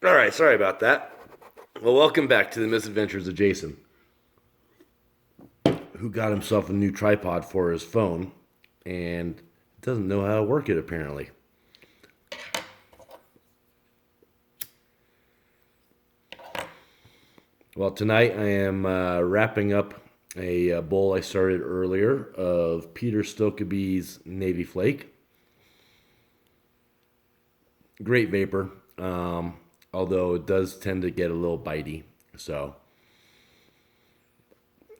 All right, sorry about that. Well, welcome back to the misadventures of Jason, who got himself a new tripod for his phone and doesn't know how to work it apparently. Well, tonight I am wrapping up a bowl I started earlier of Peter Stokeby's Navy Flake. Great vapor, although it does tend to get a little bitey. So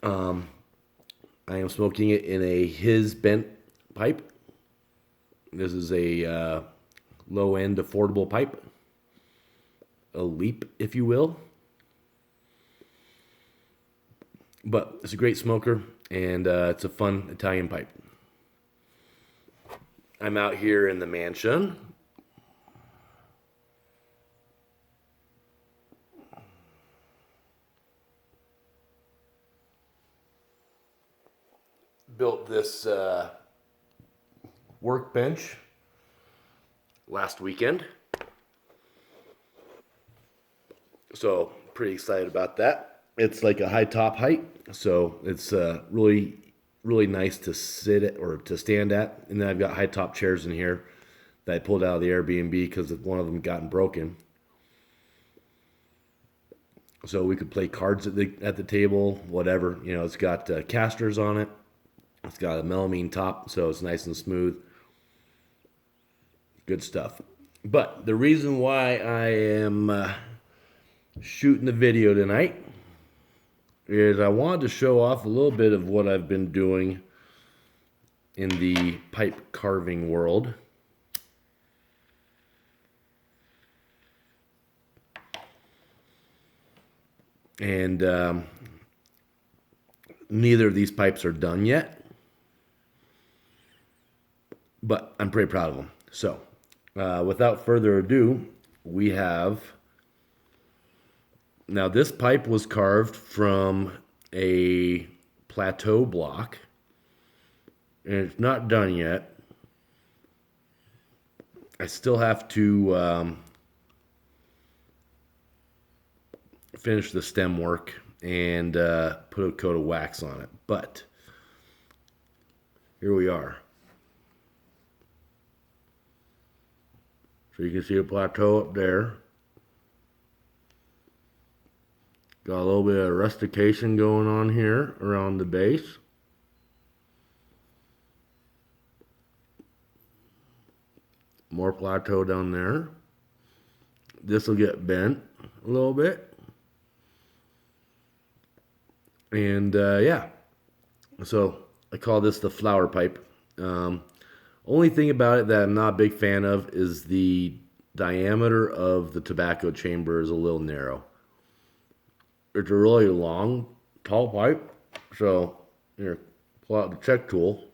I am smoking it in a his bent pipe. This is a low end affordable pipe, a leap, if you will. But it's a great smoker, and it's a fun Italian pipe. I'm out here in the mansion. Built this workbench last weekend. So, pretty excited about that. It's like a high top height, so it's really, really nice to sit at or to stand at. And then I've got high top chairs in here that I pulled out of the Airbnb because one of them gotten broken. So we could play cards at the table, whatever. You know, it's got casters on it. It's got a melamine top, so it's nice and smooth. Good stuff. But the reason why I am shooting the video tonight is I wanted to show off a little bit of what I've been doing in the pipe carving world. And neither of these pipes are done yet, but I'm pretty proud of them. So, without further ado, we have... Now, this pipe was carved from a plateau block, and it's not done yet. I still have to finish the stem work and put a coat of wax on it. But here we are. So you can see a plateau up there. Got a little bit of rustication going on here around the base. More plateau down there. This will get bent a little bit. And yeah, so I call this the flower pipe. Only thing about it that I'm not a big fan of is the diameter of the tobacco chamber is a little narrow. It's a really long, tall pipe. So, here, pull out the check tool.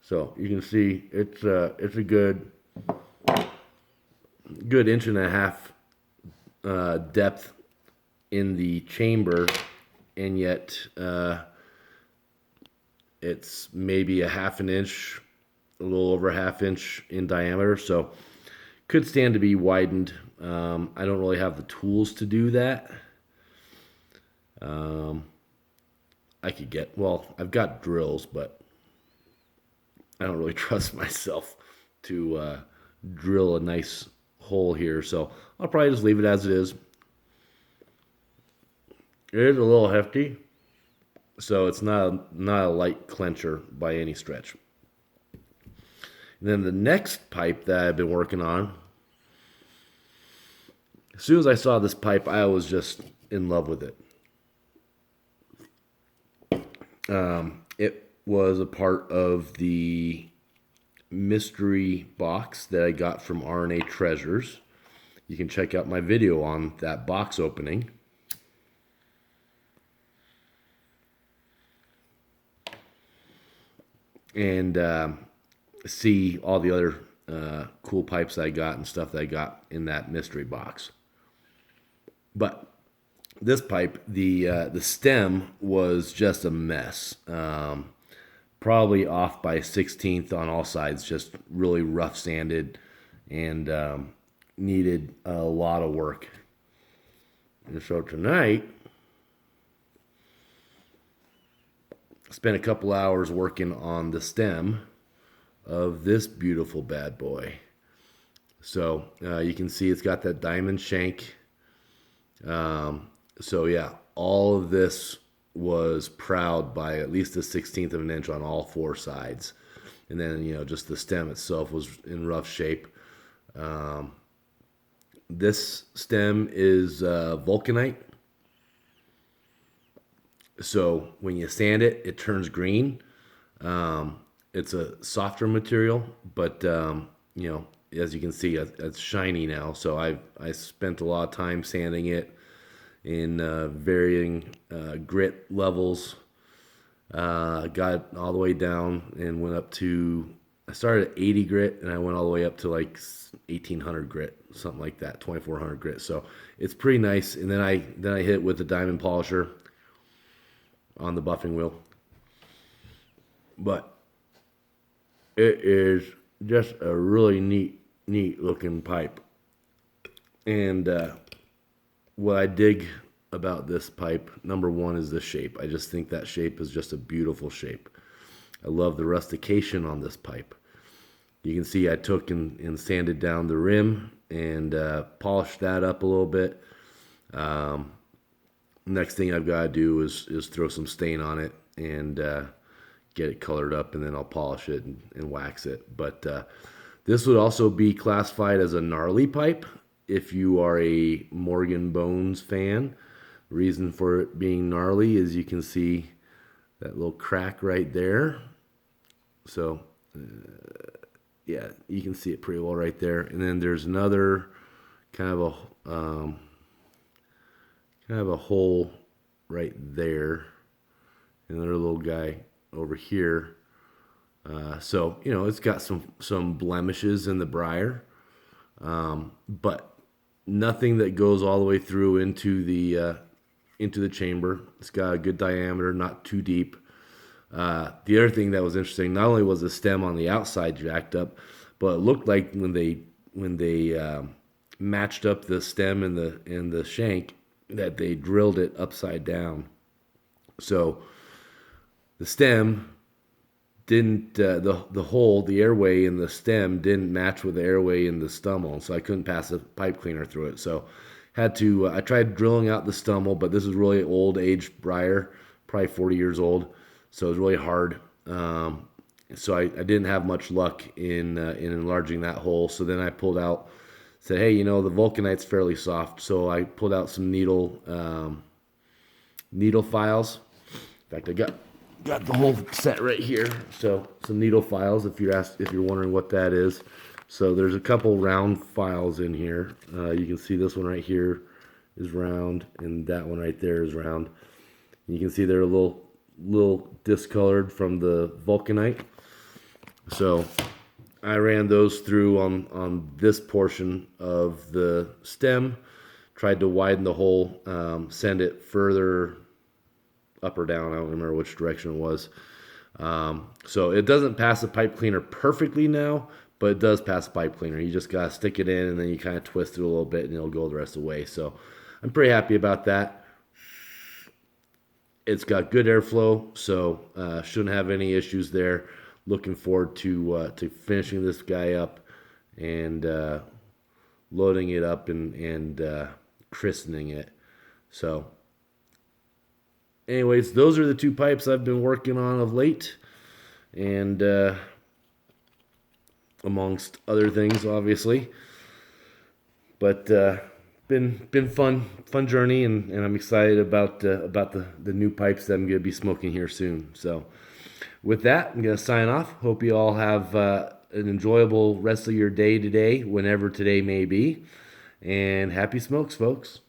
So you can see it's a good inch and a half depth in the chamber, and yet it's maybe a half an inch, a little over a half inch in diameter. So could stand to be widened. I don't really have the tools to do that. I've got drills, but I don't really trust myself to drill a nice hole here. So I'll probably just leave it as it is. It is a little hefty, so it's not a light clencher by any stretch. And then the next pipe that I've been working on, as soon as I saw this pipe, I was just in love with it. It was a part of the mystery box that I got from R&A Treasures. You can check out my video on that box opening. And see all the other cool pipes that I got and stuff that I got in that mystery box. But this pipe, the stem was just a mess. Probably off by 16th on all sides, just really rough sanded and needed a lot of work. And so tonight, spent a couple hours working on the stem of this beautiful bad boy. So you can see it's got that diamond shank. So yeah, all of this was proud by at least a 16th of an inch on all four sides. And then, just the stem itself was in rough shape. This stem is vulcanite. So when you sand it, it turns green. It's a softer material, but as you can see, it's shiny now. So I spent a lot of time sanding it in varying grit levels. Got all the way down and went up to, I started at 80 grit and I went all the way up to like 1800 grit, something like that, 2400 grit. So it's pretty nice. And then I hit it with the diamond polisher on the buffing wheel. But it is just a really neat looking pipe. And what I dig about this pipe, number one, is the shape. I just think that shape is just a beautiful shape. I love the rustication on this pipe. You can see I took and sanded down the rim and polished that up a little bit. Next thing I've got to do is throw some stain on it and get it colored up, and then I'll polish it and wax it. But this would also be classified as a gnarly pipe if you are a Morgan Bones fan. Reason for it being gnarly is you can see that little crack right there. So yeah, you can see it pretty well right there. And then there's another kind of a hole right there. Another little guy over here. So it's got some blemishes in the briar, but nothing that goes all the way through into the chamber. It's got a good diameter, not too deep. The other thing that was interesting, not only was the stem on the outside jacked up, but it looked like when they matched up the stem and the shank, that they drilled it upside down. So the stem didn't, the hole, the airway in the stem didn't match with the airway in the stummel, so I couldn't pass a pipe cleaner through it. So had to, I tried drilling out the stummel, but this is really old aged briar, probably 40 years old. So it was really hard. So I didn't have much luck in enlarging that hole. So then I pulled out, said, hey, the vulcanite's fairly soft. So I pulled out some needle files. In fact, I got the whole set right here. So some needle files, if you're wondering what that is. So there's a couple round files in here. You can see this one right here is round, and that one right there is round. You can see they're a little discolored from the vulcanite. So I ran those through on this portion of the stem, tried to widen the hole, send it further up or down. I don't remember which direction it was. So it doesn't pass the pipe cleaner perfectly now, but it does pass the pipe cleaner. You just got to stick it in, and then you kind of twist it a little bit, and it'll go the rest of the way. So I'm pretty happy about that. It's got good airflow, so shouldn't have any issues there. Looking forward to finishing this guy up and loading it up and christening it. So anyways, those are the two pipes I've been working on of late, and amongst other things, obviously. But been fun journey, and I'm excited about the new pipes that I'm going to be smoking here soon. So with that, I'm going to sign off. Hope you all have an enjoyable rest of your day today, whenever today may be. And happy smokes, folks.